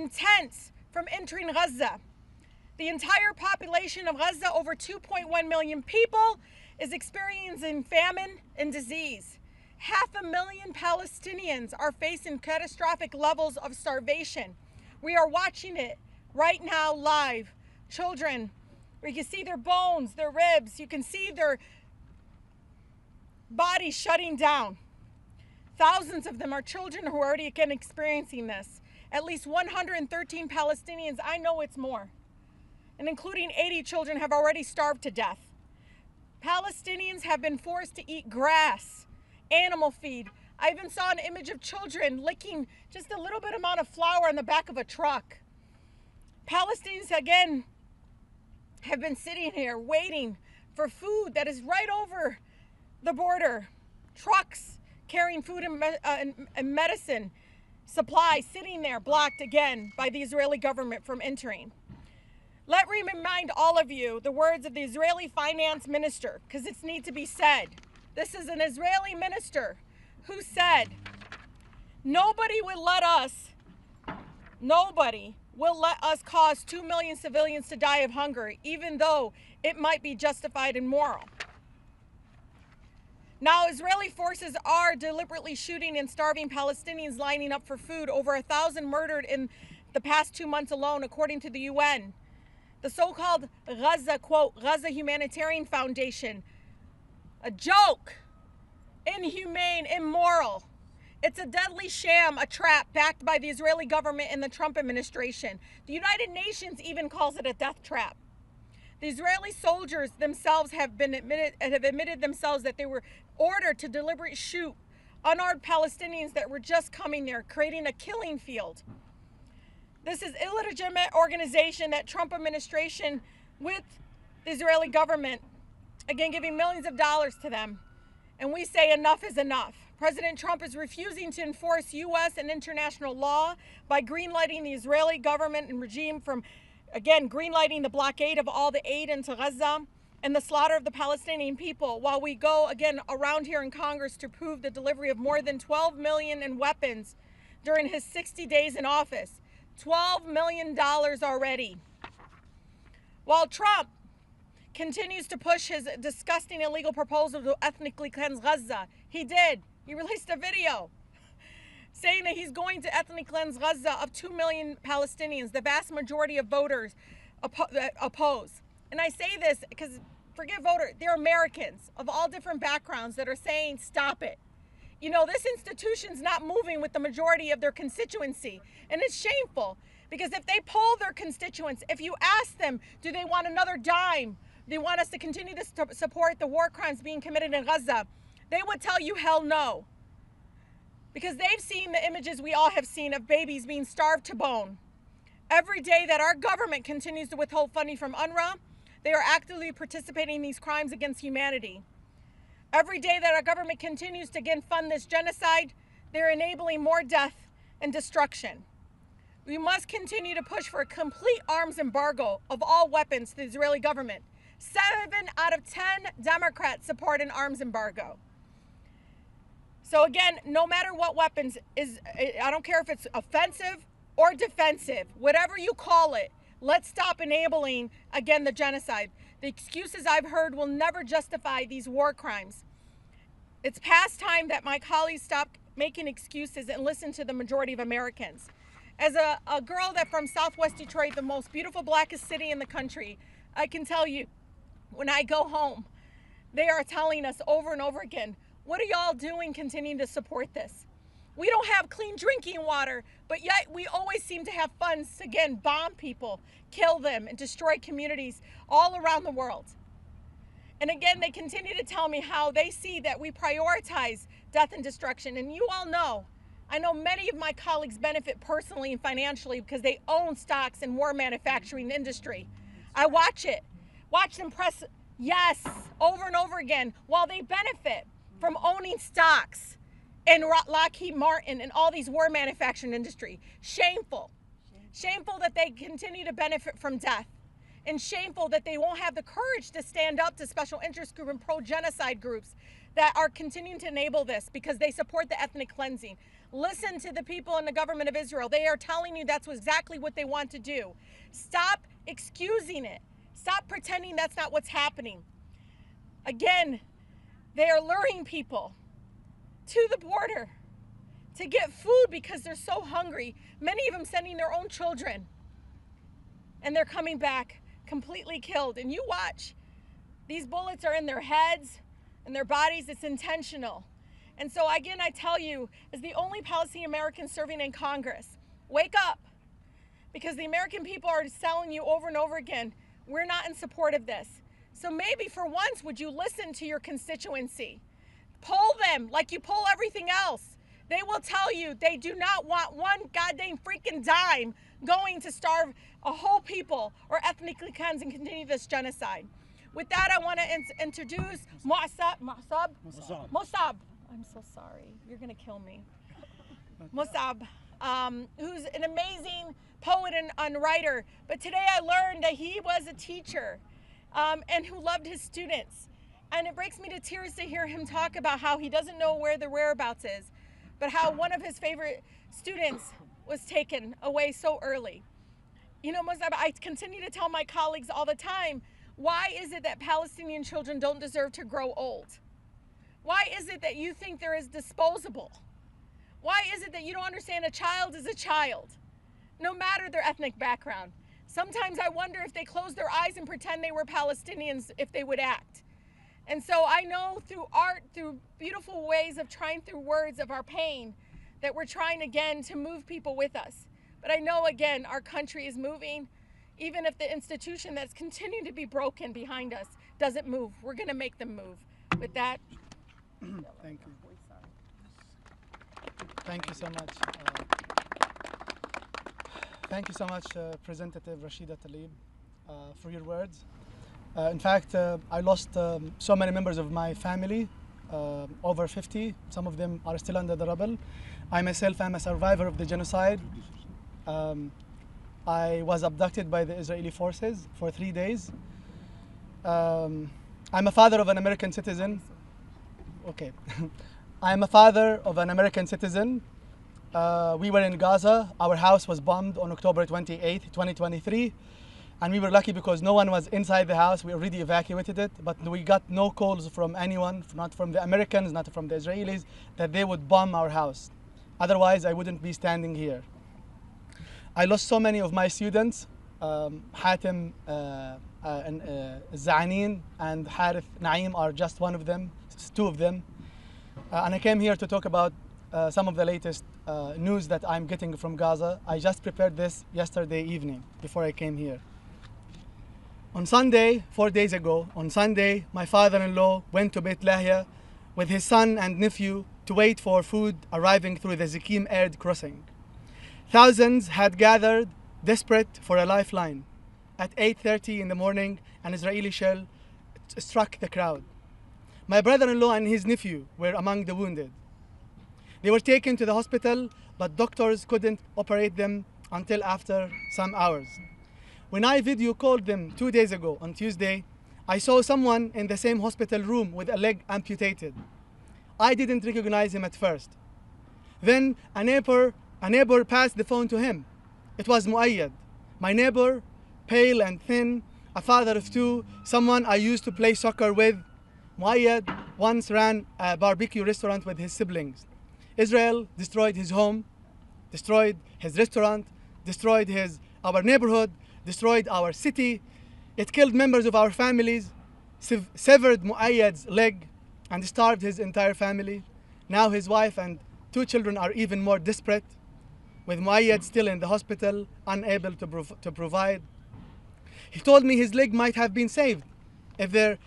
intense from entering Gaza. The entire population of Gaza, over 2.1 million people, is experiencing famine and disease. 500,000 Palestinians are facing catastrophic levels of starvation. We are watching it right now live. Children, you can see their bones, their ribs, you can see their bodies shutting down. Thousands of them are children who are already again experiencing this. At least 113 Palestinians, I know it's more, and including 80 children, have already starved to death. Palestinians have been forced to eat grass, animal feed. I even saw an image of children licking just a little bit amount of flour on the back of a truck. Palestinians, again, have been sitting here waiting for food that is right over the border. Trucks carrying food and medicine supplies sitting there, blocked again by the Israeli government from entering. Let me remind all of you the words of the Israeli finance minister, because it needs to be said. This is an Israeli minister who said, nobody will let us cause 2 million civilians to die of hunger, even though it might be justified and moral. Now, Israeli forces are deliberately shooting and starving Palestinians lining up for food. Over 1,000 murdered in the past 2 months alone, according to the UN. The so-called Gaza, quote, Gaza Humanitarian Foundation, a joke, inhumane, immoral. It's a deadly sham, a trap backed by the Israeli government and the Trump administration. The United Nations even calls it a death trap. The Israeli soldiers themselves have admitted themselves that they were ordered to deliberately shoot unarmed Palestinians that were just coming there, creating a killing field. This is illegitimate organization that Trump administration with the Israeli government, again, giving millions of dollars to them. And we say enough is enough. President Trump is refusing to enforce U.S. and international law by greenlighting the Israeli government and regime from, again, greenlighting the blockade of all the aid into Gaza and the slaughter of the Palestinian people, while we go, again, around here in Congress to prove the delivery of more than $12 million in weapons during his 60 days in office. $12 million already. While Trump continues to push his disgusting illegal proposal to ethnically cleanse Gaza, he released a video saying that he's going to ethnically cleanse Gaza of 2 million Palestinians, the vast majority of voters oppose. And I say this because, forget voter, they're Americans of all different backgrounds that are saying, stop it. You know, this institution's not moving with the majority of their constituency. And it's shameful, because if they poll their constituents, if you ask them, do they want another dime? They want us to continue to support the war crimes being committed in Gaza? They would tell you hell no. Because they've seen the images we all have seen of babies being starved to bone. Every day that our government continues to withhold funding from UNRWA, they are actively participating in these crimes against humanity. Every day that our government continues to again fund this genocide, they're enabling more death and destruction. We must continue to push for a complete arms embargo of all weapons to the Israeli government. 7 out of 10 Democrats support an arms embargo. So again, no matter what weapons I don't care if it's offensive or defensive, whatever you call it, let's stop enabling, again, the genocide. The excuses I've heard will never justify these war crimes. It's past time that my colleagues stop making excuses and listen to the majority of Americans. As a girl that from Southwest Detroit, the most beautiful, blackest city in the country, I can tell you, when I go home, they are telling us over and over again, what are y'all doing continuing to support this? We don't have clean drinking water, but yet we always seem to have funds to, again, bomb people, kill them, and destroy communities all around the world. And again, they continue to tell me how they see that we prioritize death and destruction. And you all know, I know many of my colleagues benefit personally and financially because they own stocks in war manufacturing industry. I watch them press yes over and over again while they benefit from owning stocks in Lockheed Martin and all these war manufacturing industry. Shameful. Shameful that they continue to benefit from death. And shameful that they won't have the courage to stand up to special interest groups and pro-genocide groups that are continuing to enable this because they support the ethnic cleansing. Listen to the people in the government of Israel. They are telling you that's exactly what they want to do. Stop excusing it. Stop pretending that's not what's happening. Again, they are luring people to the border to get food because they're so hungry. Many of them sending their own children. And they're coming back completely killed. And you watch. These bullets are in their heads and their bodies. It's intentional. And so again, I tell you, as the only Palestinian-American serving in Congress, wake up. Because the American people are telling you over and over again, we're not in support of this. So maybe for once, would you listen to your constituency? Poll them like you poll everything else. They will tell you they do not want one goddamn freaking dime going to starve a whole people or ethnically cleanse and continue this genocide. With that, I want to introduce Mossab. I'm so sorry. You're going to kill me. Mossab, who's an amazing poet and writer. But today I learned that he was a teacher and who loved his students. And it breaks me to tears to hear him talk about how he doesn't know where the whereabouts is, but how one of his favorite students was taken away so early. You know, Mossab, I continue to tell my colleagues all the time, why is it that Palestinian children don't deserve to grow old? Why is it that you think they're as disposable? Why is it that you don't understand a child is a child, no matter their ethnic background? Sometimes I wonder if they closed their eyes and pretend they were Palestinians, if they would act. And so I know through art, through beautiful ways of trying through words of our pain, that we're trying again to move people with us. But I know again, our country is moving. Even if the institution that's continuing to be broken behind us doesn't move, we're gonna make them move. With that, thank you. Thank you so much. Thank you so much, Representative Rashida Tlaib, for your words. In fact, I lost so many members of my family, over 50. Some of them are still under the rubble. I myself am a survivor of the genocide. I was abducted by the Israeli forces for 3 days. I'm a father of an American citizen. Okay. I'm a father of an American citizen. We were in Gaza. Our house was bombed on October 28, 2023. And we were lucky because no one was inside the house. We already evacuated it, but we got no calls from anyone, not from the Americans, not from the Israelis, that they would bomb our house. Otherwise, I wouldn't be standing here. I lost so many of my students. Hatem Zanin and Harith Naim are just one of them, two of them. And I came here to talk about some of the latest news that I'm getting from Gaza. I just prepared this yesterday evening before I came here. On Sunday, 4 days ago, on Sunday, my father-in-law went to Beit Lahia with his son and nephew to wait for food arriving through the Zikim aired crossing. Thousands had gathered, desperate for a lifeline. At 8:30 in the morning, an Israeli shell struck the crowd. My brother-in-law and his nephew were among the wounded. They were taken to the hospital, but doctors couldn't operate them until after some hours. When I video called them 2 days ago on Tuesday, I saw someone in the same hospital room with a leg amputated. I didn't recognize him at first. Then a neighbor passed the phone to him. It was Muayyad, my neighbor, pale and thin, a father of two, someone I used to play soccer with. Muayyad once ran a barbecue restaurant with his siblings. Israel destroyed his home, destroyed his restaurant, destroyed our neighborhood, destroyed our city. It killed members of our families, severed Muayyad's leg, and starved his entire family. Now his wife and 2 children are even more desperate, with Muayyad still in the hospital, unable to provide. He told me his leg might have been saved if there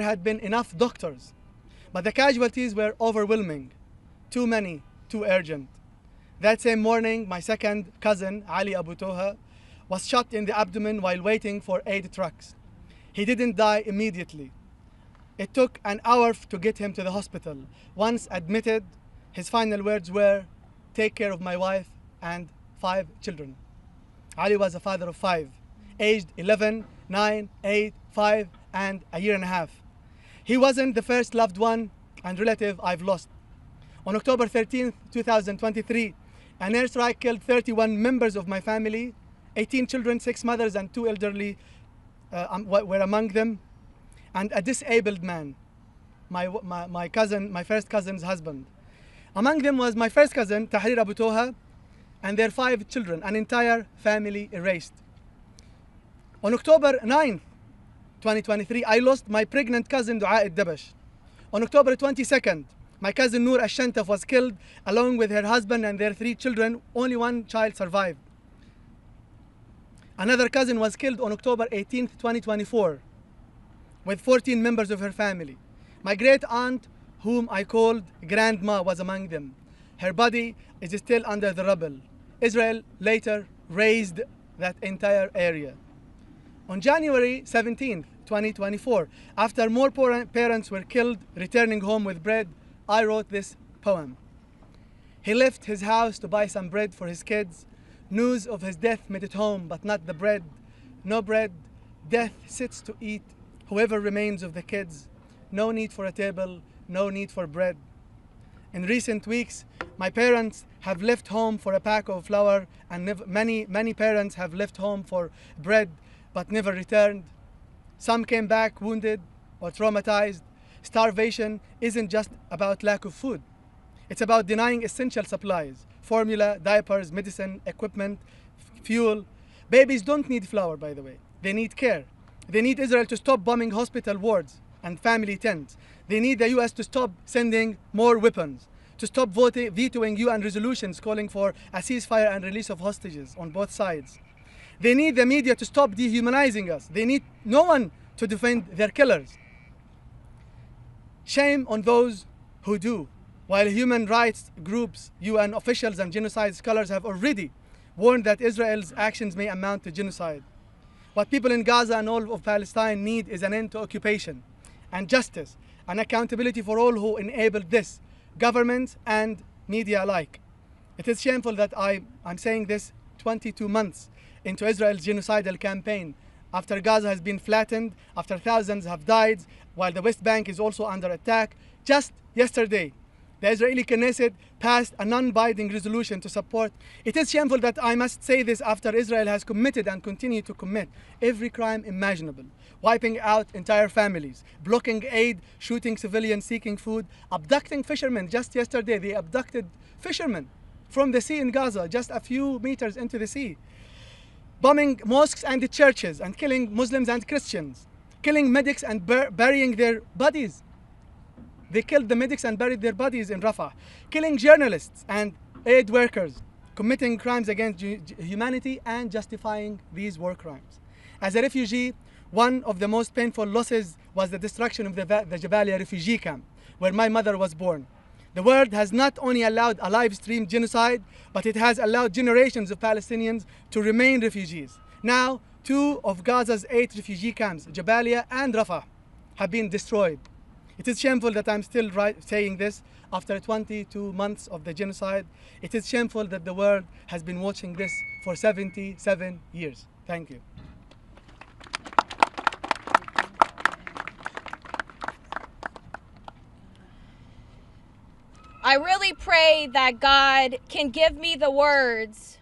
had been enough doctors. But the casualties were overwhelming. Too many, too urgent. That same morning, my second cousin, Ali Abu Toha, was shot in the abdomen while waiting for aid trucks. He didn't die immediately. It took an hour to get him to the hospital. Once admitted, his final words were, "Take care of my wife and 5 children." Ali was a father of 5, aged 11, 9, 8, 5, and a year and a half. He wasn't the first loved one and relative I've lost. On October 13th, 2023, an airstrike killed 31 members of my family, 18 children, 6 mothers, and 2 elderly were among them, and a disabled man, my cousin, my first cousin's husband. Among them was my first cousin, Tahrir Abu Toha, and their 5 children, an entire family erased. On October 9th, 2023, I lost my pregnant cousin, Dua Dabash. On October 22nd, my cousin Noor Ashantaf was killed along with her husband and their 3 children. Only 1 child survived. Another cousin was killed on October 18th, 2024, with 14 members of her family. My great aunt, whom I called Grandma, was among them. Her body is still under the rubble. Israel later razed that entire area. On January 17th, 2024, after more parents were killed returning home with bread, I wrote this poem. He left his house to buy some bread for his kids. News of his death made it home, but not the bread. No bread, death sits to eat whoever remains of the kids. No need for a table, no need for bread. In recent weeks, my parents have left home for a pack of flour, and many parents have left home for bread, but never returned. Some came back wounded or traumatized. Starvation isn't just about lack of food. It's about denying essential supplies: formula, diapers, medicine, equipment, fuel. Babies don't need flour, by the way. They need care. They need Israel to stop bombing hospital wards and family tents. They need the US to stop sending more weapons, to stop vetoing UN resolutions calling for a ceasefire and release of hostages on both sides. They need the media to stop dehumanizing us. They need no one to defend their killers. Shame on those who do. While human rights groups, UN officials, and genocide scholars have already warned that Israel's actions may amount to genocide. What people in Gaza and all of Palestine need is an end to occupation and justice and accountability for all who enabled this, governments and media alike. It is shameful that I'm saying this 22 months into Israel's genocidal campaign, after Gaza has been flattened, after thousands have died, while the West Bank is also under attack. Just yesterday, the Israeli Knesset passed a non-binding resolution to support. It is shameful that I must say this after Israel has committed and continued to commit every crime imaginable, wiping out entire families, blocking aid, shooting civilians seeking food, abducting fishermen. Just yesterday, they abducted fishermen from the sea in Gaza, just a few meters into the sea, bombing mosques and the churches and killing Muslims and Christians, killing medics and burying their bodies. They killed the medics and buried their bodies in Rafah, killing journalists and aid workers, committing crimes against humanity and justifying these war crimes. As a refugee, one of the most painful losses was the destruction of the Jabalia refugee camp, where my mother was born. The world has not only allowed a live-stream genocide, but it has allowed generations of Palestinians to remain refugees. Now, 2 of Gaza's 8 refugee camps, Jabalia and Rafah, have been destroyed. It is shameful that I'm still saying this after 22 months of the genocide. It is shameful that the world has been watching this for 77 years. Thank you. I really pray that God can give me the words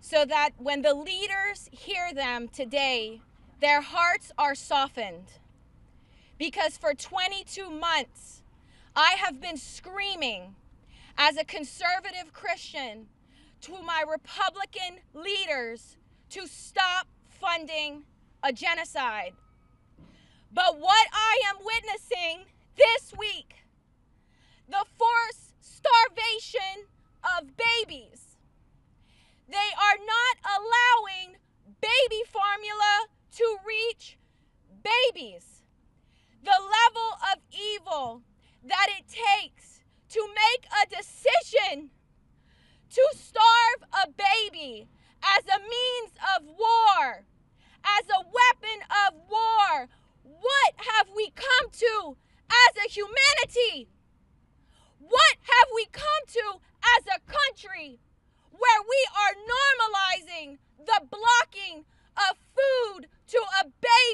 so that when the leaders hear them today, their hearts are softened. Because for 22 months, I have been screaming as a conservative Christian to my Republican leaders to stop funding a genocide. But what I am witnessing this week, the forced starvation of babies. They are not allowing baby formula to reach babies. The level of evil that it takes to make a decision to starve a baby as a means of war, as a weapon of war. What have we come to as a humanity? What have we come to as a country where we are normalizing the blocking of food to a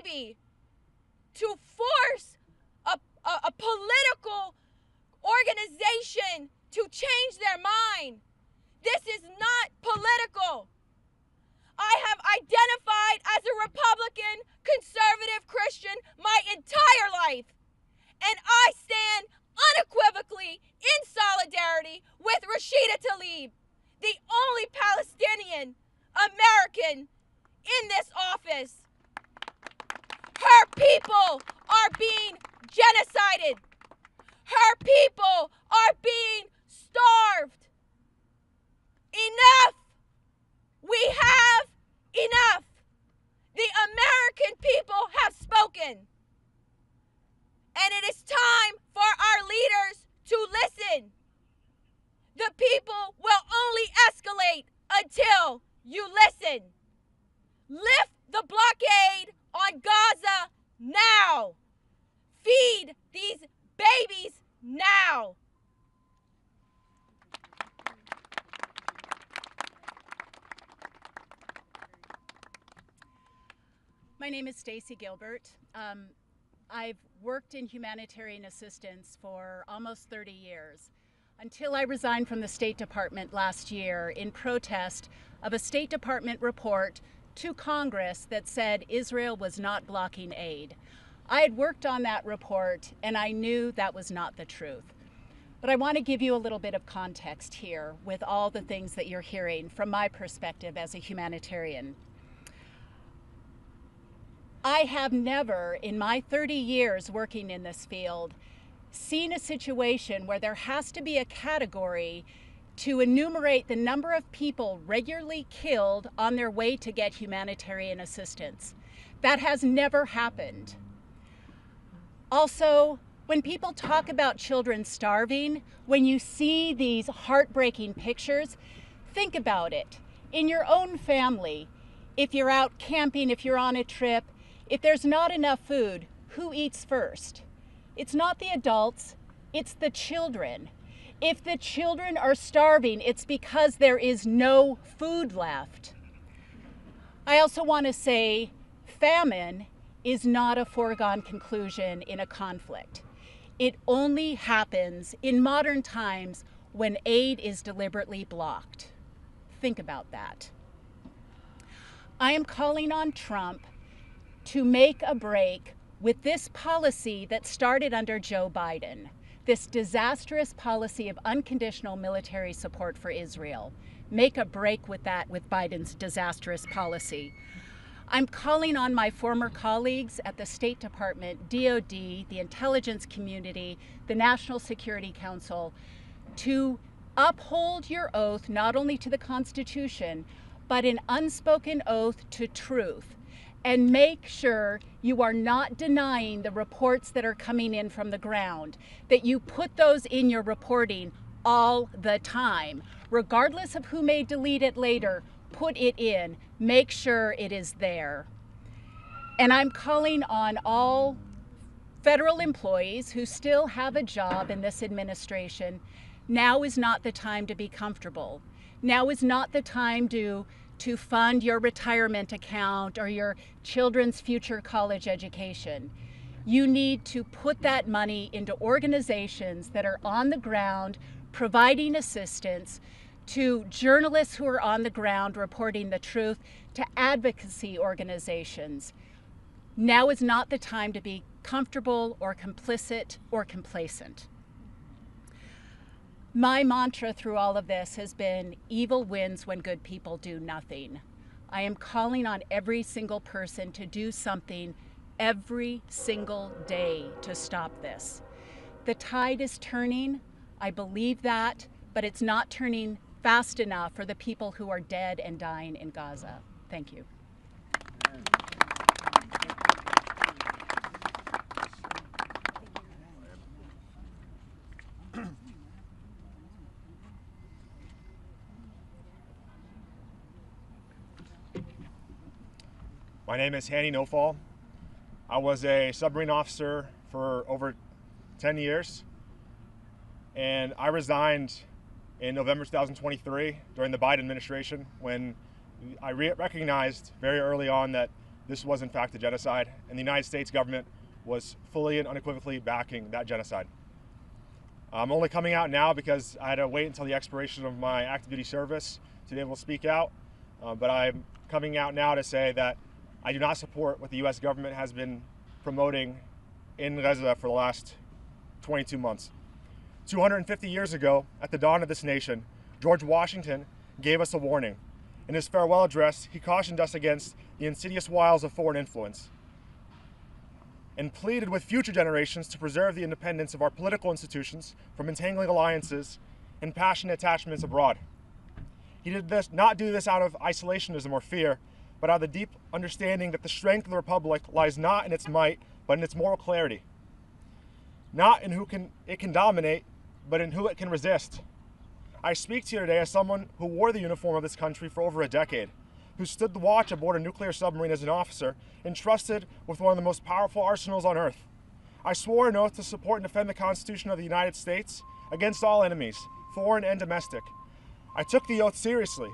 baby to force a political organization to American in this office. Her people are being genocided. Her people are being starved. Enough! We have enough. The American people have spoken. And it is time for our leaders to listen. The people will only escalate until you listen. Lift the blockade on Gaza now. Feed these babies now. My name is Stacy Gilbert. I've worked in humanitarian assistance for almost 30 years until I resigned from the State Department last year in protest of a State Department report to Congress that said Israel was not blocking aid. I had worked on that report and I knew that was not the truth. But I want to give you a little bit of context here with all the things that you're hearing from my perspective as a humanitarian. I have never, in my 30 years working in this field, seen a situation where there has to be a category to enumerate the number of people regularly killed on their way to get humanitarian assistance. That has never happened. Also, when people talk about children starving, when you see these heartbreaking pictures, think about it. In your own family, if you're out camping, if you're on a trip, if there's not enough food, who eats first? It's not the adults, it's the children. If the children are starving, it's because there is no food left. I also want to say famine is not a foregone conclusion in a conflict. It only happens in modern times when aid is deliberately blocked. Think about that. I am calling on Trump to make a break with this policy that started under Joe Biden, this disastrous policy of unconditional military support for Israel. Make a break with that, with Biden's disastrous policy. I'm calling on my former colleagues at the State Department, DOD, the intelligence community, the National Security Council, to uphold your oath not only to the Constitution, but an unspoken oath to truth. And make sure you are not denying the reports that are coming in from the ground, that you put those in your reporting all the time. Regardless of who may delete it later, put it in. Make sure it is there. And I'm calling on all federal employees who still have a job in this administration. Now is not the time to be comfortable. Now is not the time to fund your retirement account or your children's future college education. You need to put that money into organizations that are on the ground providing assistance, to journalists who are on the ground reporting the truth, to advocacy organizations. Now is not the time to be comfortable or complicit or complacent. My mantra through all of this has been, evil wins when good people do nothing. I am calling on every single person to do something every single day to stop this. The tide is turning, I believe that, but it's not turning fast enough for the people who are dead and dying in Gaza. Thank you. My name is Hanny Nofal. I was a submarine officer for over 10 years, and I resigned in November 2023 during the Biden administration when I recognized very early on that this was in fact a genocide, and the United States government was fully and unequivocally backing that genocide. I'm only coming out now because I had to wait until the expiration of my active duty service to be able to speak out, but I'm coming out now to say that I do not support what the U.S. government has been promoting in Gaza for the last 22 months. 250 years ago, at the dawn of this nation, George Washington gave us a warning. In his farewell address, he cautioned us against the insidious wiles of foreign influence and pleaded with future generations to preserve the independence of our political institutions from entangling alliances and passionate attachments abroad. He did not do this out of isolationism or fear, but out of the deep understanding that the strength of the Republic lies not in its might, but in its moral clarity. Not in who it can dominate, but in who it can resist. I speak to you today as someone who wore the uniform of this country for over a decade, who stood the watch aboard a nuclear submarine as an officer, entrusted with one of the most powerful arsenals on earth. I swore an oath to support and defend the Constitution of the United States against all enemies, foreign and domestic. I took the oath seriously,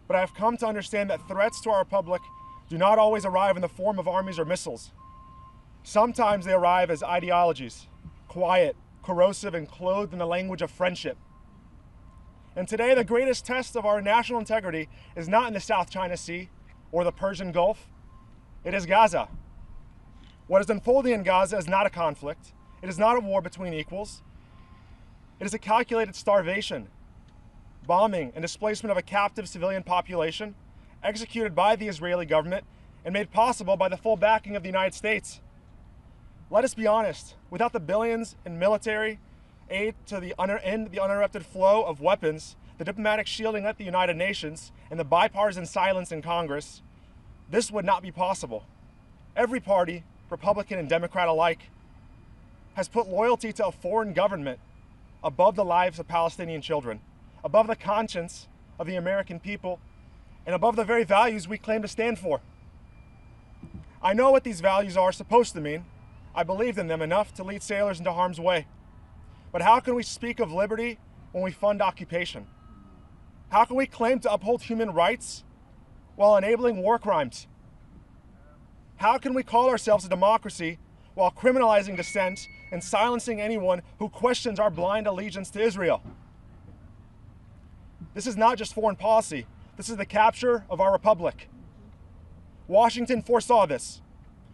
but I have come to understand that threats to our republic do not always arrive in the form of armies or missiles. Sometimes they arrive as ideologies, quiet, corrosive, and clothed in the language of friendship. And today, the greatest test of our national integrity is not in the South China Sea or the Persian Gulf. It is Gaza. What is unfolding in Gaza is not a conflict. It is not a war between equals. It is a calculated starvation, bombing, and displacement of a captive civilian population executed by the Israeli government and made possible by the full backing of the United States. Let us be honest, without the billions in military aid to end the uninterrupted flow of weapons, the diplomatic shielding at the United Nations, and the bipartisan silence in Congress, this would not be possible. Every party, Republican and Democrat alike, has put loyalty to a foreign government above the lives of Palestinian children, above the conscience of the American people, and above the very values we claim to stand for. I know what these values are supposed to mean. I believed in them enough to lead sailors into harm's way. But how can we speak of liberty when we fund occupation? How can we claim to uphold human rights while enabling war crimes? How can we call ourselves a democracy while criminalizing dissent and silencing anyone who questions our blind allegiance to Israel? This is not just foreign policy. This is the capture of our republic. Washington foresaw this.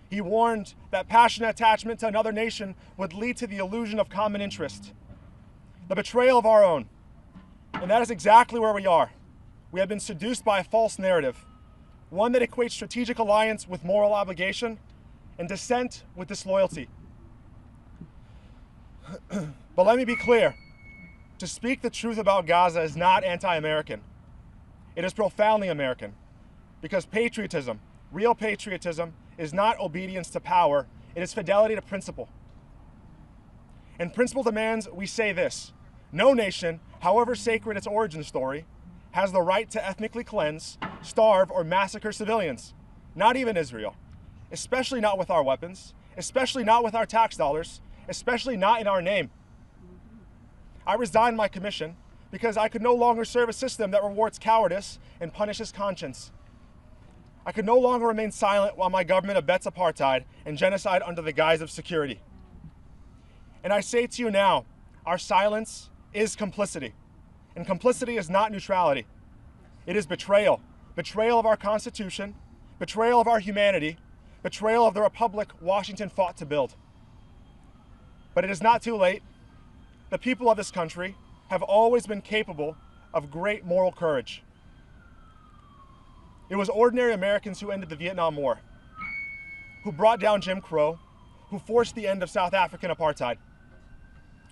He warned that passionate attachment to another nation would lead to the illusion of common interest, the betrayal of our own. And that is exactly where we are. We have been seduced by a false narrative, one that equates strategic alliance with moral obligation and dissent with disloyalty. But let me be clear. To speak the truth about Gaza is not anti-American. It is profoundly American, because patriotism, real patriotism, is not obedience to power, it is fidelity to principle. And principle demands we say this: no nation, however sacred its origin story, has the right to ethnically cleanse, starve, or massacre civilians. Not even Israel. Especially not with our weapons, especially not with our tax dollars, especially not in our name. I resigned my commission because I could no longer serve a system that rewards cowardice and punishes conscience. I could no longer remain silent while my government abets apartheid and genocide under the guise of security. And I say to you now, our silence is complicity. And complicity is not neutrality. It is betrayal. Betrayal of our Constitution, betrayal of our humanity, betrayal of the republic Washington fought to build. But it is not too late. The people of this country have always been capable of great moral courage. It was ordinary Americans who ended the Vietnam War, who brought down Jim Crow, who forced the end of South African apartheid.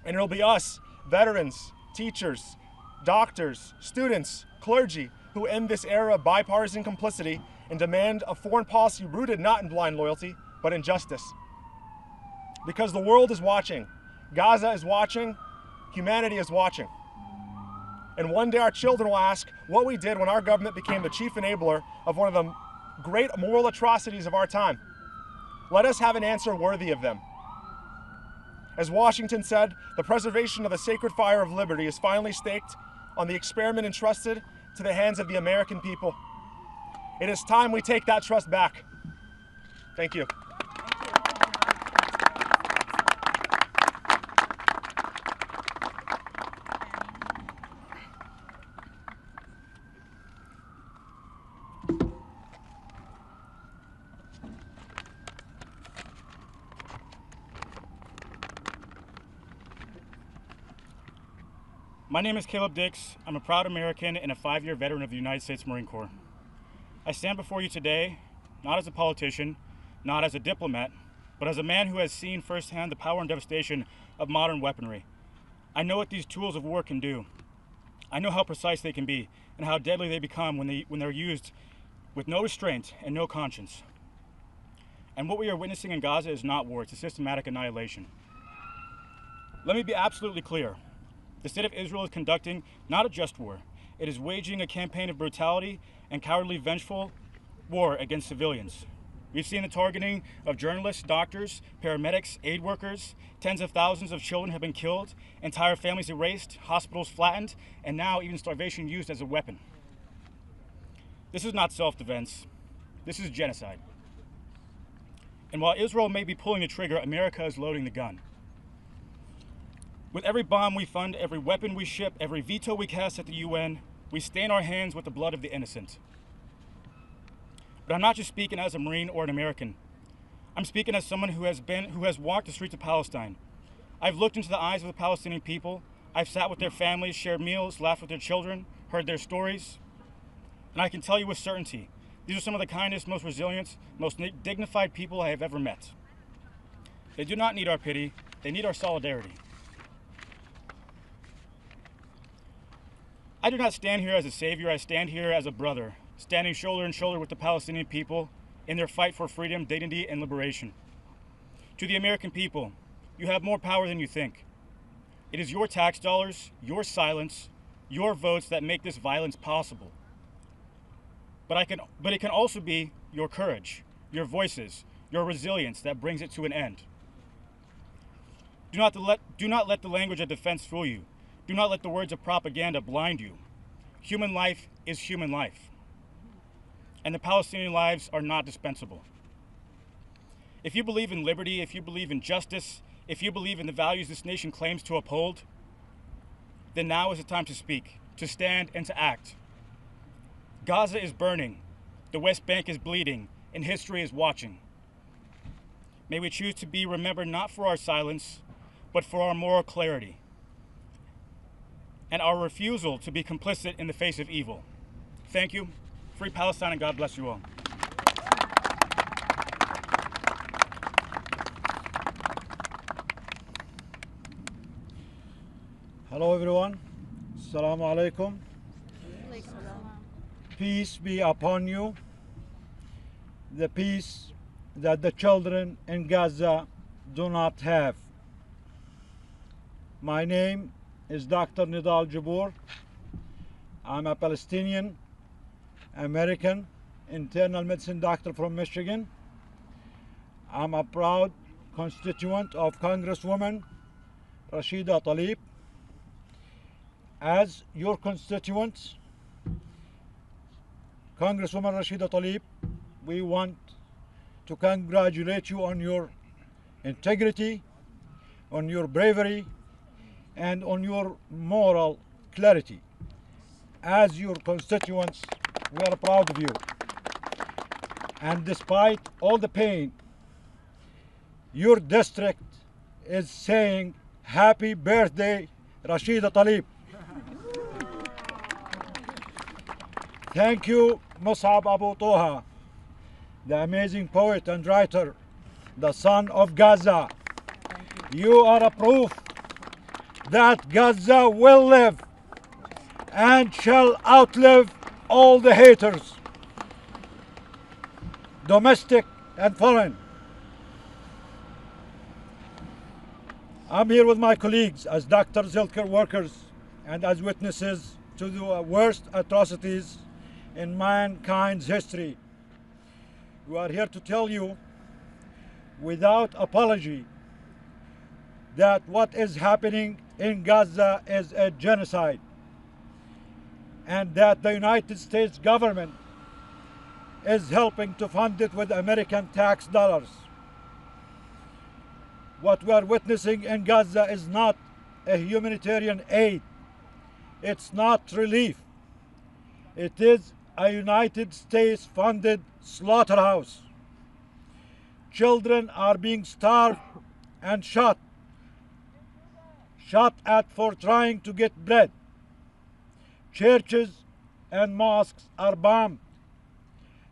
And it'll be us, veterans, teachers, doctors, students, clergy, who end this era of bipartisan complicity and demand a foreign policy rooted not in blind loyalty, but in justice. Because the world is watching, Gaza is watching, humanity is watching. And one day our children will ask what we did when our government became the chief enabler of one of the great moral atrocities of our time. Let us have an answer worthy of them. As Washington said, the preservation of the sacred fire of liberty is finally staked on the experiment entrusted to the hands of the American people. It is time we take that trust back. Thank you. My name is Caleb Dix. I'm a proud American and a 5-year veteran of the United States Marine Corps. I stand before you today, not as a politician, not as a diplomat, but as a man who has seen firsthand the power and devastation of modern weaponry. I know what these tools of war can do. I know how precise they can be and how deadly they become when they're used with no restraint and no conscience. And what we are witnessing in Gaza is not war, it's a systematic annihilation. Let me be absolutely clear. The state of Israel is conducting not a just war. It is waging a campaign of brutality and cowardly, vengeful war against civilians. We've seen the targeting of journalists, doctors, paramedics, aid workers. Tens of thousands of children have been killed, entire families erased, hospitals flattened, and now even starvation used as a weapon. This is not self-defense. This is genocide. And while Israel may be pulling the trigger, America is loading the gun. With every bomb we fund, every weapon we ship, every veto we cast at the UN, we stain our hands with the blood of the innocent. But I'm not just speaking as a Marine or an American. I'm speaking as someone who has walked the streets of Palestine. I've looked into the eyes of the Palestinian people. I've sat with their families, shared meals, laughed with their children, heard their stories. And I can tell you with certainty, these are some of the kindest, most resilient, most dignified people I have ever met. They do not need our pity, they need our solidarity. I do not stand here as a savior, I stand here as a brother, standing shoulder to shoulder with the Palestinian people in their fight for freedom, dignity, and liberation. To the American people, you have more power than you think. It is your tax dollars, your silence, your votes that make this violence possible. But it can also be your courage, your voices, your resilience that brings it to an end. Do not let the language of defense fool you. Do not let the words of propaganda blind you. Human life is human life. And the Palestinian lives are not dispensable. If you believe in liberty, if you believe in justice, if you believe in the values this nation claims to uphold, then now is the time to speak, to stand, and to act. Gaza is burning, the West Bank is bleeding, and history is watching. May we choose to be remembered not for our silence, but for our moral clarity, and our refusal to be complicit in the face of evil. Thank you. Free Palestine, and God bless you all. Hello everyone. Assalamu alaikum. Peace be upon you. The peace that the children in Gaza do not have. My name is Dr. Nidal Jabour. I'm a Palestinian-American internal medicine doctor from Michigan. I'm a proud constituent of Congresswoman Rashida Tlaib. As your constituents, Congresswoman Rashida Tlaib, we want to congratulate you on your integrity, on your bravery, and on your moral clarity. As your constituents, we are proud of you. And despite all the pain, your district is saying, happy birthday, Rashida Tlaib. Thank you, Mus'ab Abu Toha, the amazing poet and writer, the son of Gaza. You are a proof that Gaza will live and shall outlive all the haters, domestic and foreign. I'm here with my colleagues as doctors, healthcare workers, and as witnesses to the worst atrocities in mankind's history. We are here to tell you without apology that what is happening in Gaza is a genocide, and that the United States government is helping to fund it with American tax dollars. What we are witnessing in Gaza is not a humanitarian aid. It's not relief. It is a United States funded slaughterhouse. Children are being starved and shot at for trying to get bread. Churches and mosques are bombed.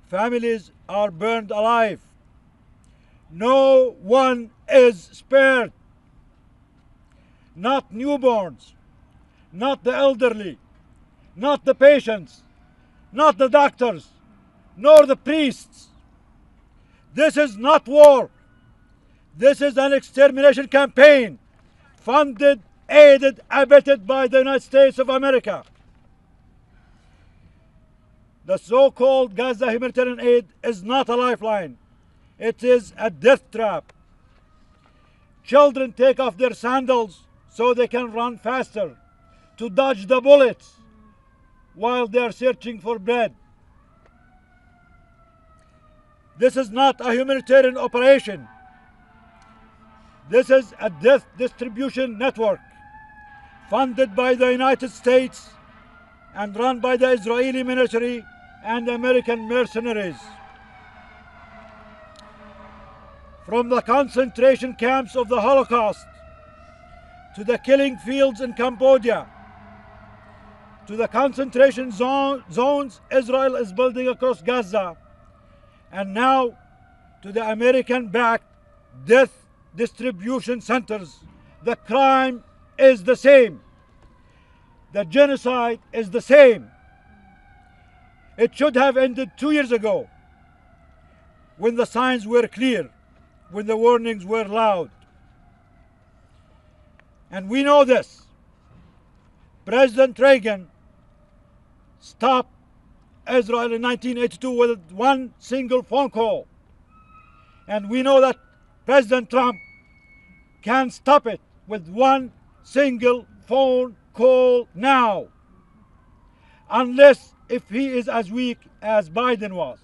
Families are burned alive. No one is spared. Not newborns, not the elderly, not the patients, not the doctors, nor the priests. This is not war. This is an extermination campaign funded, aided, abetted by the United States of America. The so-called Gaza humanitarian aid is not a lifeline. It is a death trap. Children take off their sandals so they can run faster, to dodge the bullets while they are searching for bread. This is not a humanitarian operation. This is a death distribution network funded by the United States and run by the Israeli military and American mercenaries. From the concentration camps of the Holocaust to the killing fields in Cambodia to the concentration zones Israel is building across Gaza, and now to the American-backed death distribution centers, the crime is the same. The genocide is the same. It should have ended 2 years ago, when the signs were clear, when the warnings were loud. And we know this. President Reagan stopped Israel in 1982 with one single phone call. And we know that President Trump can stop it with one single phone call now, unless if he is as weak as Biden was.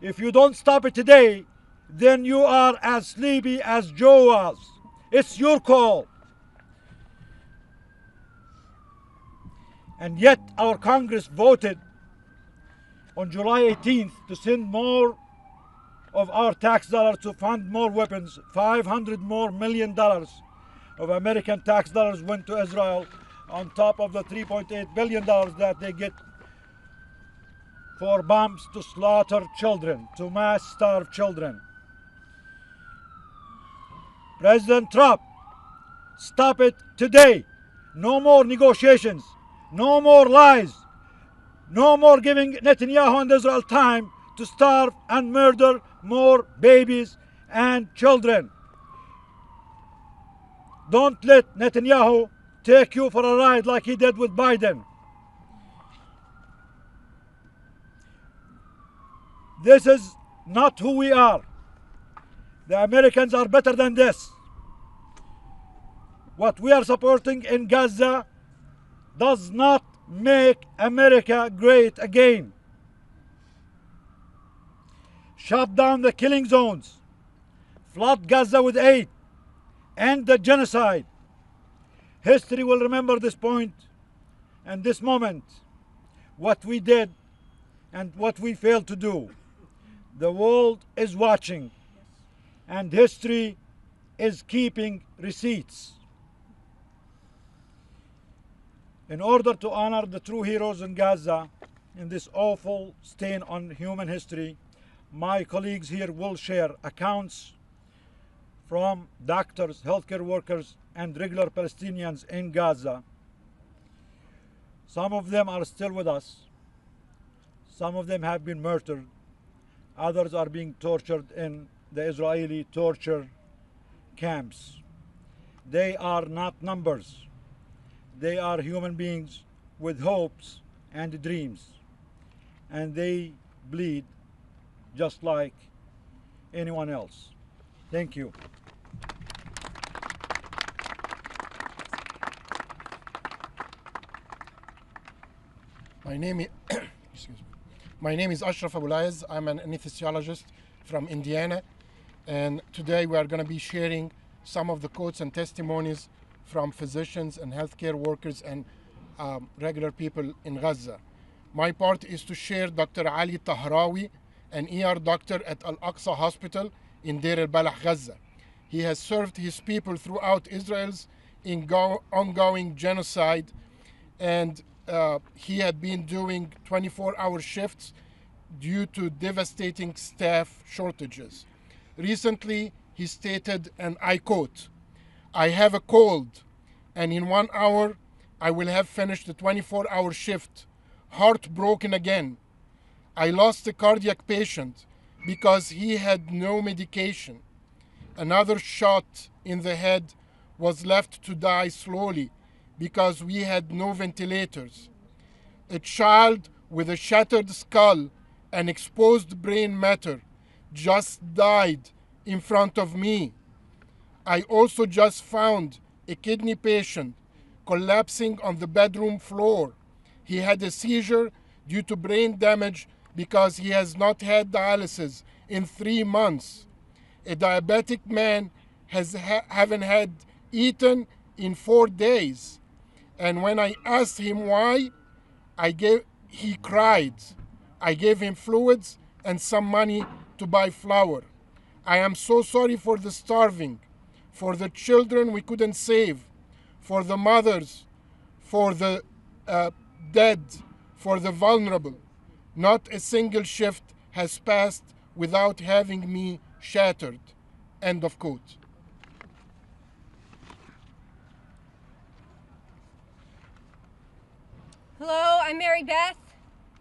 If you don't stop it today, then you are as sleepy as Joe was. It's your call. And yet our Congress voted on July 18th to send more of our tax dollars to fund more weapons. $500 million more of American tax dollars went to Israel on top of the $3.8 billion that they get for bombs to slaughter children, to mass starve children. President Trump, stop it today. No more negotiations. No more lies. No more giving Netanyahu and Israel time to starve and murder more babies and children. Don't let Netanyahu take you for a ride like he did with Biden. This is not who we are. The Americans are better than this. What we are supporting in Gaza does not make America great again. Shut down the killing zones, flood Gaza with aid, end the genocide. History will remember this point and this moment, what we did and what we failed to do. The world is watching, and history is keeping receipts. In order to honor the true heroes in Gaza in this awful stain on human history, my colleagues here will share accounts from doctors, healthcare workers, and regular Palestinians in Gaza. Some of them are still with us. Some of them have been murdered. Others are being tortured in the Israeli torture camps. They are not numbers. They are human beings with hopes and dreams. And they bleed just like anyone else. Thank you. My name is Ashraf Abulaiz. I'm an anesthesiologist from Indiana, and today we are going to be sharing some of the quotes and testimonies from physicians and healthcare workers and regular people in Gaza. My part is to share Dr. Ali Tahrawi, an ER doctor at Al-Aqsa Hospital in Deir al-Balah, Gaza. He has served his people throughout Israel's ongoing genocide, and he had been doing 24-hour shifts due to devastating staff shortages. Recently, he stated, and I quote, "I have a cold, and in 1 hour, I will have finished the 24-hour shift, heartbroken again. I lost a cardiac patient because he had no medication. Another shot in the head was left to die slowly because we had no ventilators. A child with a shattered skull and exposed brain matter just died in front of me. I also just found a kidney patient collapsing on the bedroom floor. He had a seizure due to brain damage because he has not had dialysis in 3 months. A diabetic man haven't had eaten in 4 days. And when I asked him why, he cried. I gave him fluids and some money to buy flour. I am so sorry for the starving, for the children we couldn't save, for the mothers, for the dead, for the vulnerable. Not a single shift has passed without having me shattered." End of quote. Hello, I'm Mary Beth.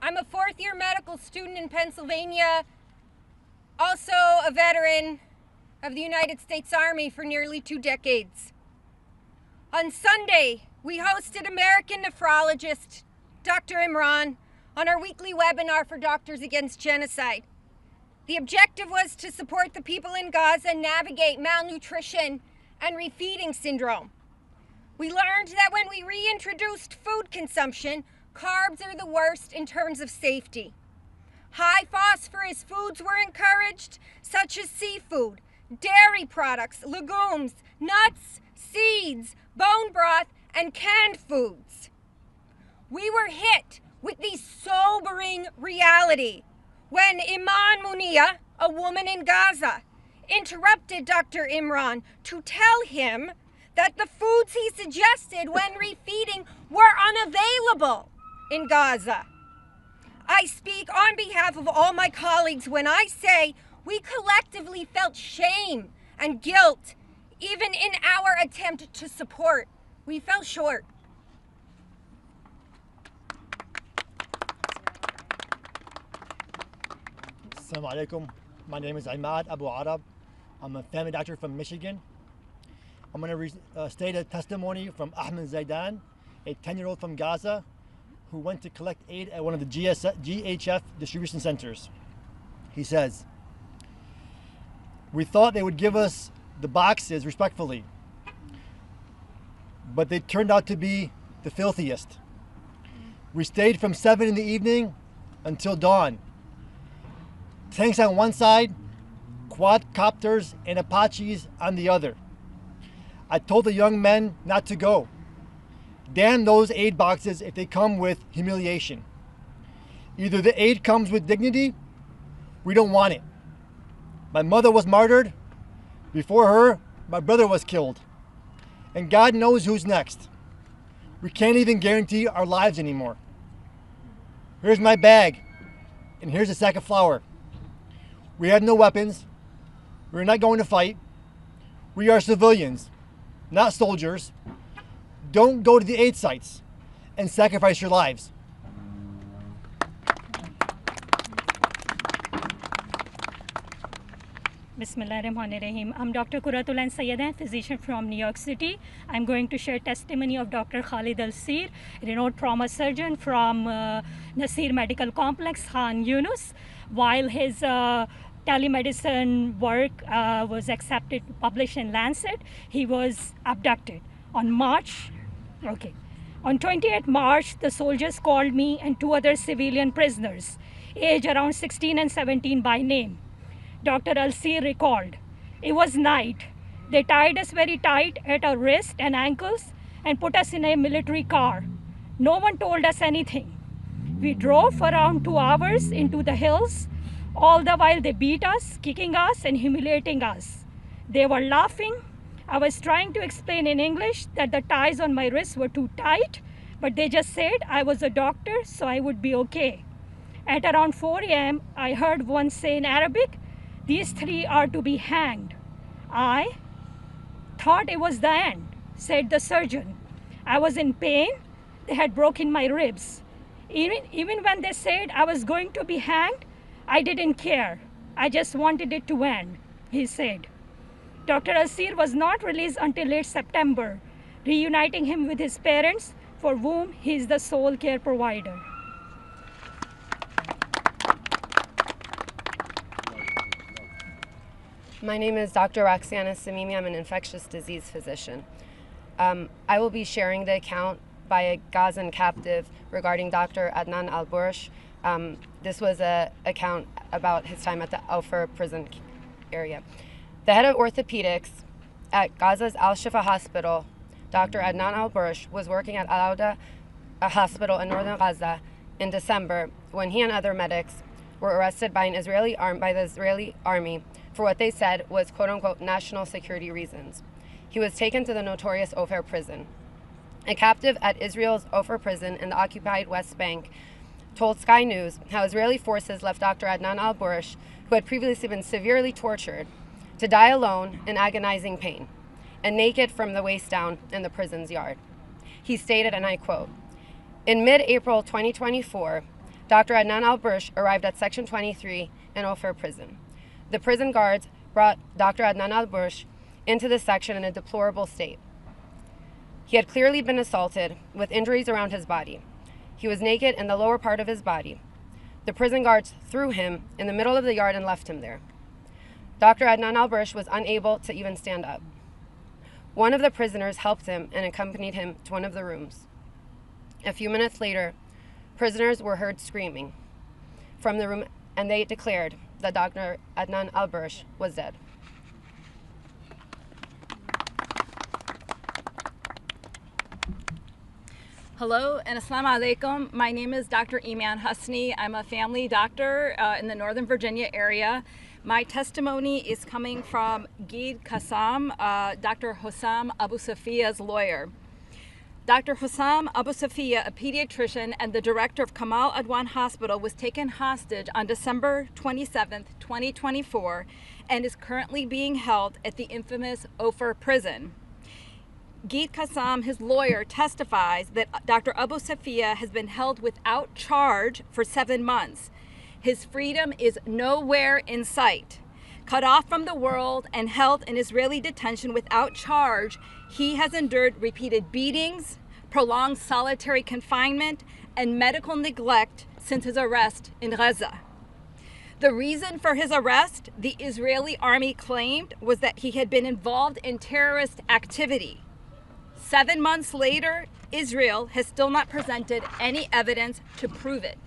I'm a fourth-year medical student in Pennsylvania, also a veteran of the United States Army for nearly 2 decades. On Sunday, we hosted American nephrologist Dr. Imran on our weekly webinar for Doctors Against Genocide. The objective was to support the people in Gaza navigate malnutrition and refeeding syndrome. We learned that when we reintroduced food consumption, carbs are the worst in terms of safety. High phosphorus foods were encouraged, such as seafood, dairy products, legumes, nuts, seeds, bone broth, and canned foods. We were hit with the sobering reality when Iman Munia, a woman in Gaza, interrupted Dr. Imran to tell him that the foods he suggested when refeeding were unavailable in Gaza. I speak on behalf of all my colleagues when I say we collectively felt shame and guilt, even in our attempt to support. We fell short. Assalamu alaikum. My name is Imad Abu Arab. I'm a family doctor from Michigan. I'm going to state a testimony from Ahmed Zaidan, a 10-year-old from Gaza who went to collect aid at one of the GHF distribution centers. He says, "We thought they would give us the boxes respectfully, but they turned out to be the filthiest. We stayed from 7 in the evening until dawn. Tanks on one side, quadcopters and Apaches on the other. I told the young men not to go. Damn those aid boxes if they come with humiliation. Either the aid comes with dignity, we don't want it. My mother was martyred. Before her, my brother was killed. And God knows who's next. We can't even guarantee our lives anymore. Here's my bag, and here's a sack of flour. We have no weapons. We're not going to fight. We are civilians, not soldiers. Don't go to the aid sites and sacrifice your lives." Bismillahirrahmanirrahim. I'm Dr. Quratullah Sayyidan, physician from New York City. I'm going to share testimony of Dr. Khalid Al-Sir, renowned trauma surgeon from Nasir Medical Complex, Khan Yunus. While his telemedicine work was accepted to publish in Lancet, he was abducted. On 28th March, the soldiers called me and 2 other civilian prisoners, aged around 16 and 17 by name. Dr. Al-Sir recalled, "It was night. They tied us very tight at our wrists and ankles and put us in a military car. No one told us anything. We drove for around 2 hours into the hills. All the while they beat us, kicking us and humiliating us. They were laughing. I was trying to explain in English that the ties on my wrists were too tight, but they just said I was a doctor, so I would be okay. At around 4 a.m., I heard one say in Arabic, "These three are to be hanged." I thought it was the end, said the surgeon. I was in pain. They had broken my ribs. Even when they said I was going to be hanged, I didn't care. I just wanted it to end, he said. Dr. Asir was not released until late September, reuniting him with his parents, for whom he is the sole care provider. My name is Dr. Roxana Samimi. I'm an infectious disease physician. I will be sharing the account by a Gazan captive regarding Dr. Adnan al-Bursh. This was an account about his time at the Al-Fur prison area. The head of orthopedics at Gaza's Al-Shifa hospital, Dr. Adnan al-Bursh, was working at Al-Auda, a hospital in northern Gaza, in December when he and other medics were arrested by the Israeli army for what they said was quote-unquote national security reasons. He was taken to the notorious Ofer prison. A captive at Israel's Ofer prison in the occupied West Bank told Sky News how Israeli forces left Dr. Adnan al-Bursh, who had previously been severely tortured, to die alone in agonizing pain and naked from the waist down in the prison's yard. He stated, and I quote, "In mid-April 2024, Dr. Adnan al-Bursh arrived at Section 23 in Ofer prison. The prison guards brought Dr. Adnan al-Bursh into the section in a deplorable state. He had clearly been assaulted with injuries around his body. He was naked in the lower part of his body. The prison guards threw him in the middle of the yard and left him there. Dr. Adnan al-Bursh was unable to even stand up. One of the prisoners helped him and accompanied him to one of the rooms. A few minutes later, prisoners were heard screaming from the room, and they declared that Dr. Adnan al-Bursh was dead." Hello and assalamu alaikum. My name is Dr. Iman Husni. I'm a family doctor in the Northern Virginia area. My testimony is coming from Gid Qassam, Dr. Hussam Abu Safia's lawyer. Dr. Hussam Abu Safia, a pediatrician and the director of Kamal Adwan Hospital, was taken hostage on December 27, 2024, and is currently being held at the infamous Ofer prison. Gid Qassam, his lawyer, testifies that Dr. Abu Safia has been held without charge for 7 months. His freedom is nowhere in sight. Cut off from the world and held in Israeli detention without charge, he has endured repeated beatings, prolonged solitary confinement, and medical neglect since his arrest in Gaza. The reason for his arrest, the Israeli army claimed, was that he had been involved in terrorist activity. 7 months later, Israel has still not presented any evidence to prove it.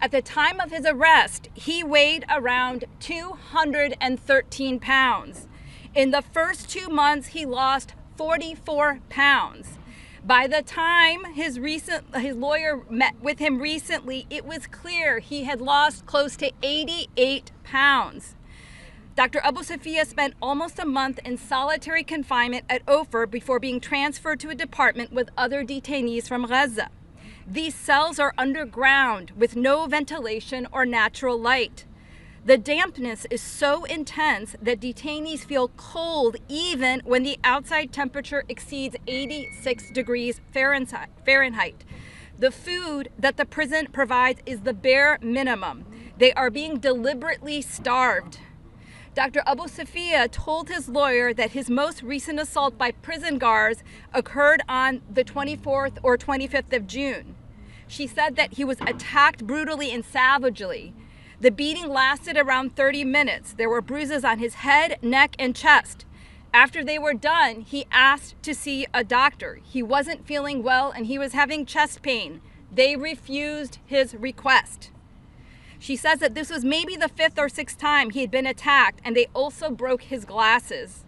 At the time of his arrest, he weighed around 213 pounds. In the first 2 months, he lost 44 pounds. By the time his lawyer met with him recently, it was clear he had lost close to 88 pounds. Dr. Abu Safia spent almost a month in solitary confinement at Ofer before being transferred to a department with other detainees from Gaza. These cells are underground with no ventilation or natural light. The dampness is so intense that detainees feel cold even when the outside temperature exceeds 86 degrees Fahrenheit. The food that the prison provides is the bare minimum. They are being deliberately starved. Dr. Abu Safia told his lawyer that his most recent assault by prison guards occurred on the 24th or 25th of June. She said that he was attacked brutally and savagely. The beating lasted around 30 minutes. There were bruises on his head, neck, and chest. After they were done, he asked to see a doctor. He wasn't feeling well and he was having chest pain. They refused his request. She says that this was maybe the 5th or 6th time he had been attacked, and they also broke his glasses.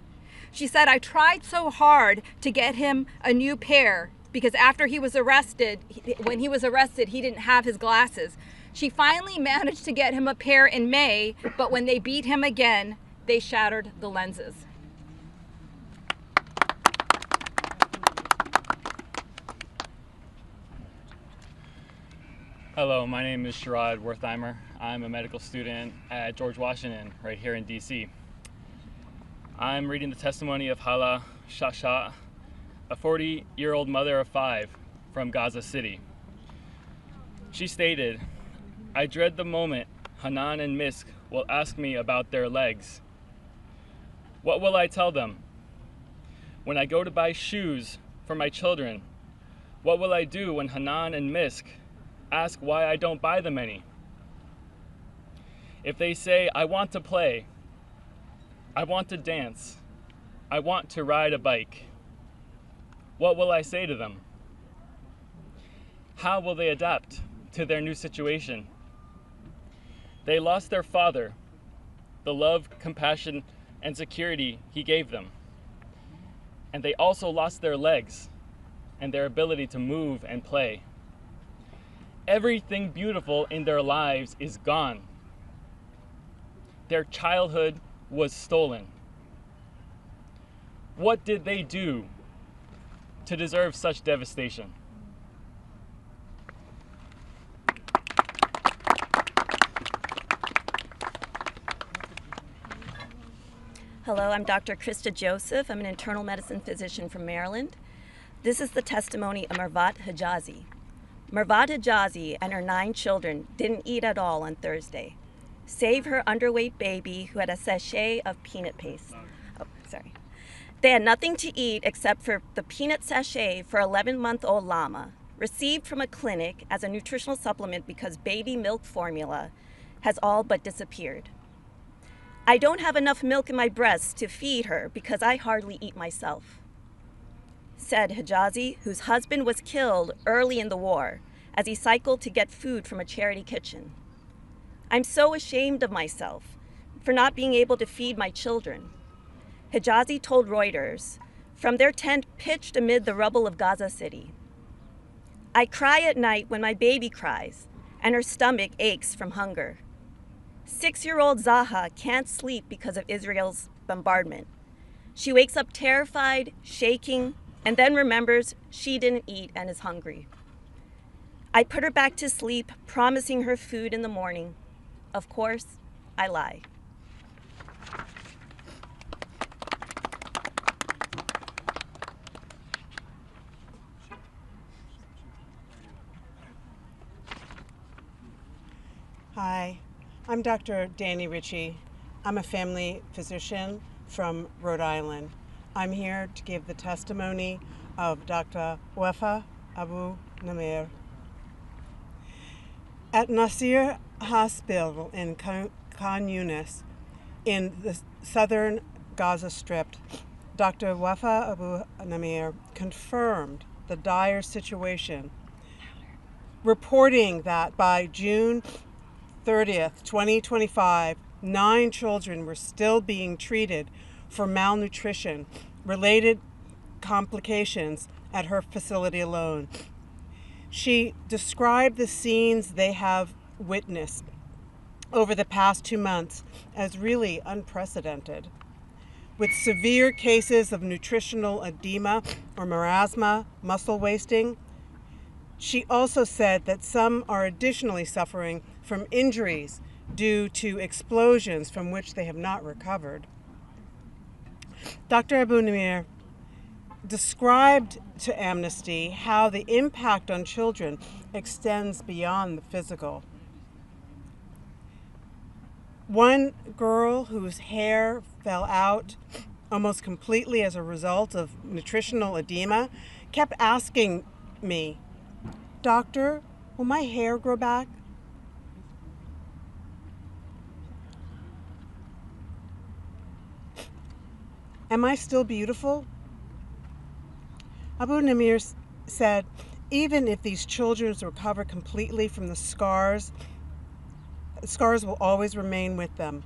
She said, "I tried so hard to get him a new pair because after he was arrested, when he was arrested, he didn't have his glasses." She finally managed to get him a pair in May, but when they beat him again, they shattered the lenses. Hello, my name is Sherrod Wertheimer. I'm a medical student at George Washington right here in DC. I'm reading the testimony of Hala Shasha, a 40-year-old mother of 5 from Gaza City. She stated, "I dread the moment Hanan and Misk will ask me about their legs. What will I tell them? When I go to buy shoes for my children, what will I do when Hanan and Misk ask why I don't buy them any? If they say, I want to play, I want to dance, I want to ride a bike, what will I say to them? How will they adapt to their new situation? They lost their father, the love, compassion, and security he gave them. And they also lost their legs and their ability to move and play. Everything beautiful in their lives is gone. Their childhood was stolen. What did they do to deserve such devastation?" Hello, I'm Dr. Krista Joseph. I'm an internal medicine physician from Maryland. This is the testimony of Mervat Hijazi. Mervat Hijazi and her 9 children didn't eat at all on Thursday, save her underweight baby who had a sachet of peanut paste. They had nothing to eat except for the peanut sachet for 11-month-old Lama, received from a clinic as a nutritional supplement because baby milk formula has all but disappeared. I don't have enough milk in my breasts to feed her because I hardly eat myself, said Hijazi, whose husband was killed early in the war as he cycled to get food from a charity kitchen. I'm so ashamed of myself for not being able to feed my children. Hijazi told Reuters from their tent pitched amid the rubble of Gaza City. I cry at night when my baby cries and her stomach aches from hunger. 6-year-old Zaha can't sleep because of Israel's bombardment. She wakes up terrified, shaking, and then remembers she didn't eat and is hungry. I put her back to sleep, promising her food in the morning. Of course, I lie. Hi, I'm Dr. Danny Ritchie. I'm a family physician from Rhode Island. I'm here to give the testimony of Dr. Wafa Abu Namir. At Nasir Hospital in Khan Yunis, in the southern Gaza Strip, Dr. Wafa Abu Namir confirmed the dire situation, reporting that by June 30th, 2025, 9 children were still being treated for malnutrition-related complications at her facility alone. She described the scenes they have witnessed over the past 2 months as really unprecedented, with severe cases of nutritional edema or marasma, muscle wasting. She also said that some are additionally suffering from injuries due to explosions from which they have not recovered. Dr. Abu Namir described to Amnesty how the impact on children extends beyond the physical. One girl whose hair fell out almost completely as a result of nutritional edema kept asking me, "Doctor, will my hair grow back?" Am I still beautiful? Abu Namir said, even if these children recover completely from the scars will always remain with them.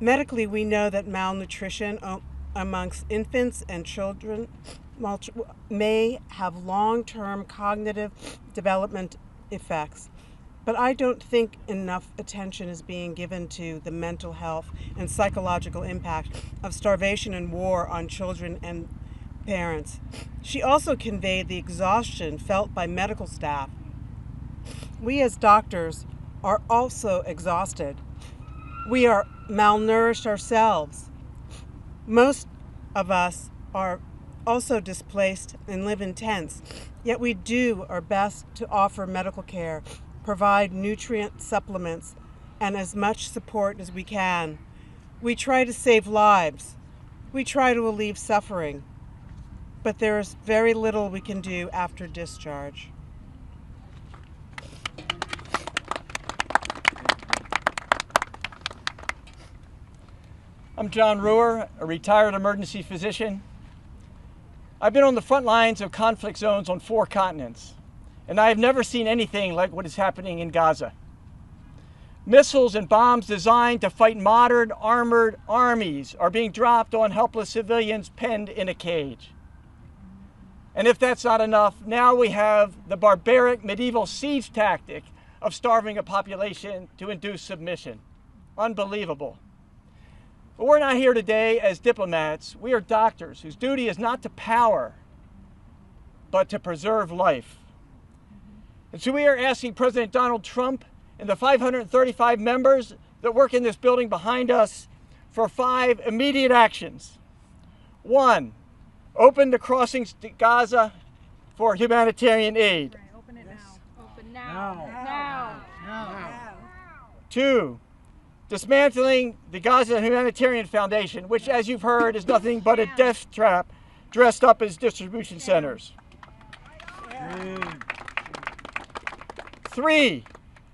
Medically, we know that malnutrition amongst infants and children may have long-term cognitive development effects. But I don't think enough attention is being given to the mental health and psychological impact of starvation and war on children and parents. She also conveyed the exhaustion felt by medical staff we as doctors are also exhausted. We are malnourished ourselves. Most of us are also displaced and live in tents, yet we do our best to offer medical care, provide nutrient supplements, and as much support as we can. We try to save lives. We try to relieve suffering. But there is very little we can do after discharge. I'm John Ruhr, a retired emergency physician. I've been on the front lines of conflict zones on 4 continents, and I have never seen anything like what is happening in Gaza. Missiles and bombs designed to fight modern armored armies are being dropped on helpless civilians penned in a cage. And if that's not enough, now we have the barbaric medieval siege tactic of starving a population to induce submission. Unbelievable. But we're not here today as diplomats. We are doctors whose duty is not to power, but to preserve life. And so we are asking President Donald Trump and the 535 members that work in this building behind us for 5 immediate actions. 1, open the crossings to Gaza for humanitarian aid. Open it now. Open now. Now. 2, dismantling the Gaza Humanitarian Foundation, which, as you've heard, is nothing but a death trap dressed up as distribution centers. 3,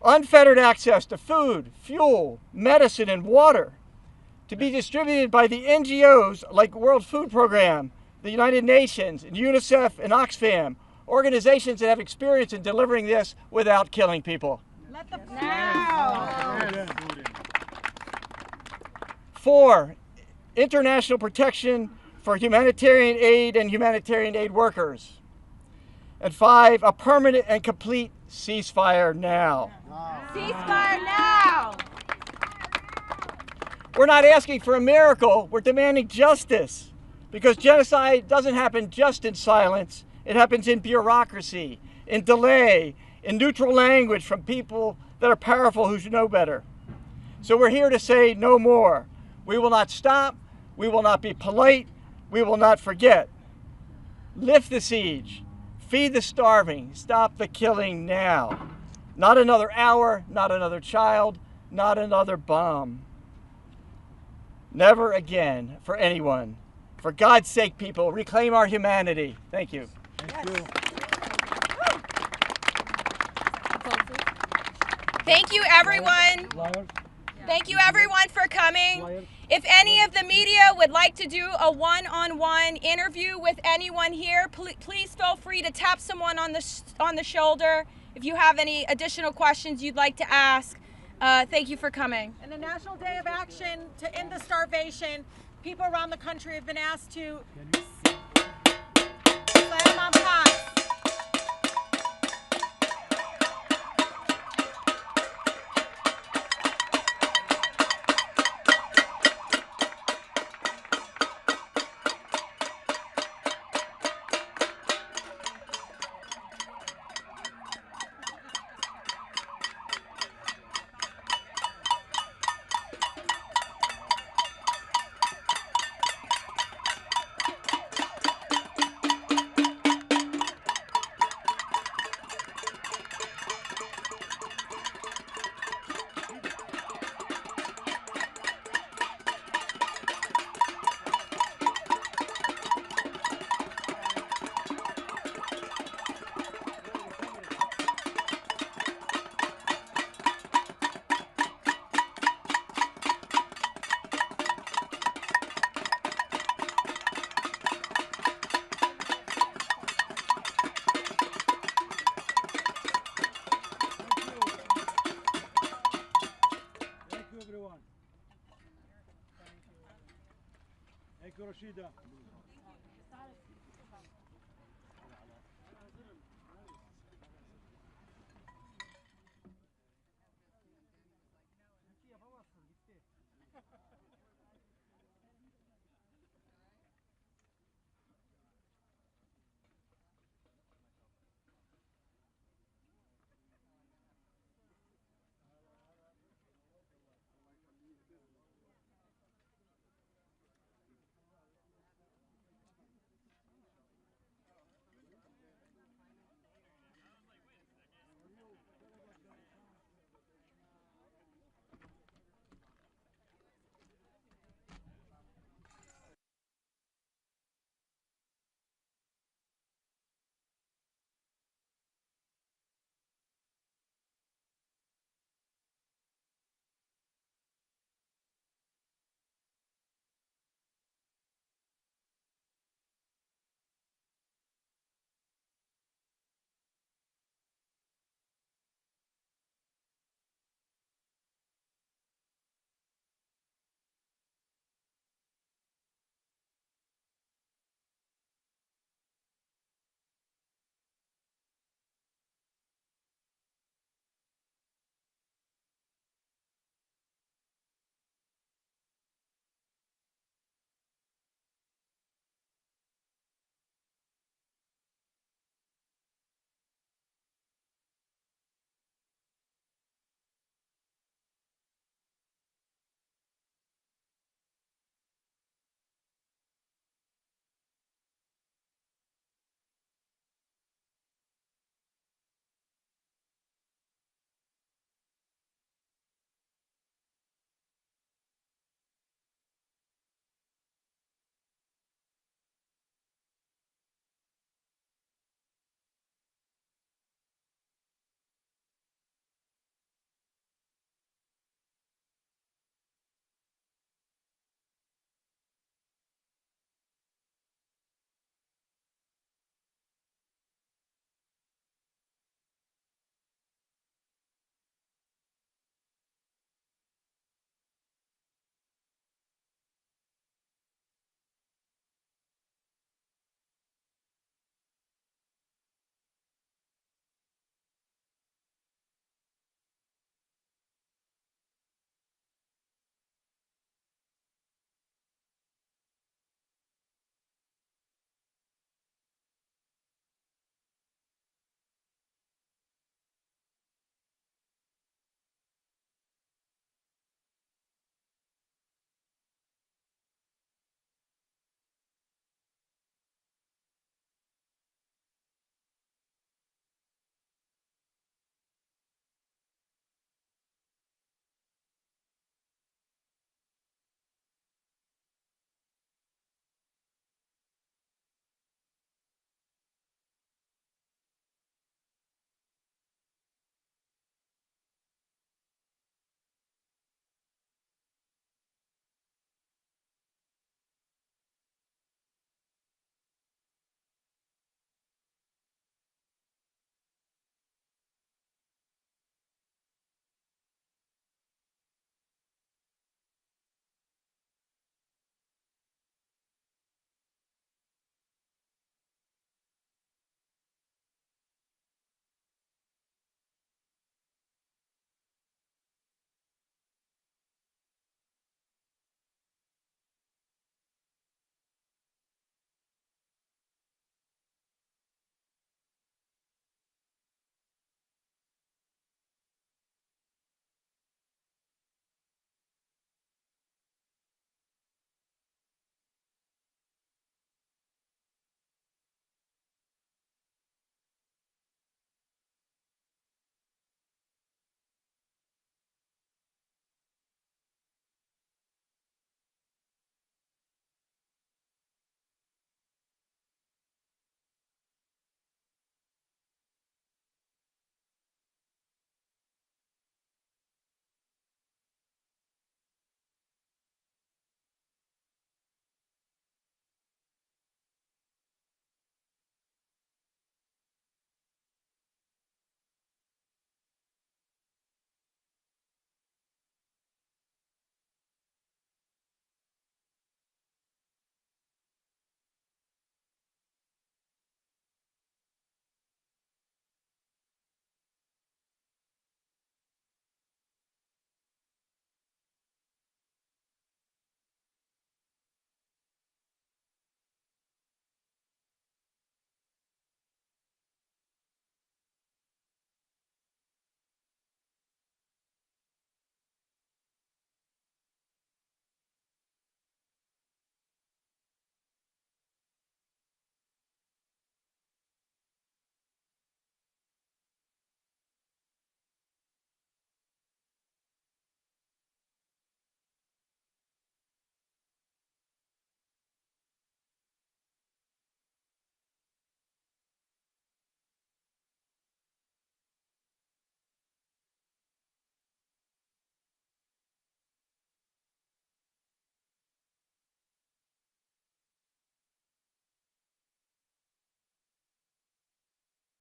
unfettered access to food, fuel, medicine, and water to be distributed by the NGOs like World Food Program, the United Nations, and UNICEF and Oxfam, organizations that have experience in delivering this without killing people. Now. 4, international protection for humanitarian aid and humanitarian aid workers. And 5, a permanent and complete ceasefire now. Ceasefire now. We're not asking for a miracle, we're demanding justice, because genocide doesn't happen just in silence. It happens in bureaucracy, in delay, in neutral language from people that are powerful who should know better. So we're here to say no more. We will not stop. We will not be polite. We will not forget. Lift the siege. Feed the starving. Stop the killing now. Not another hour, not another child, not another bomb. Never again for anyone. For God's sake, people, reclaim our humanity. Thank you. Thank you, everyone. Thank you, everyone, for coming. If any of the media would like to do a one-on-one interview with anyone here, please feel free to tap someone on the shoulder if you have any additional questions you'd like to ask. Thank you for coming. And the National Day of Action to end the starvation, people around the country have been asked to slam on pots. Rashida.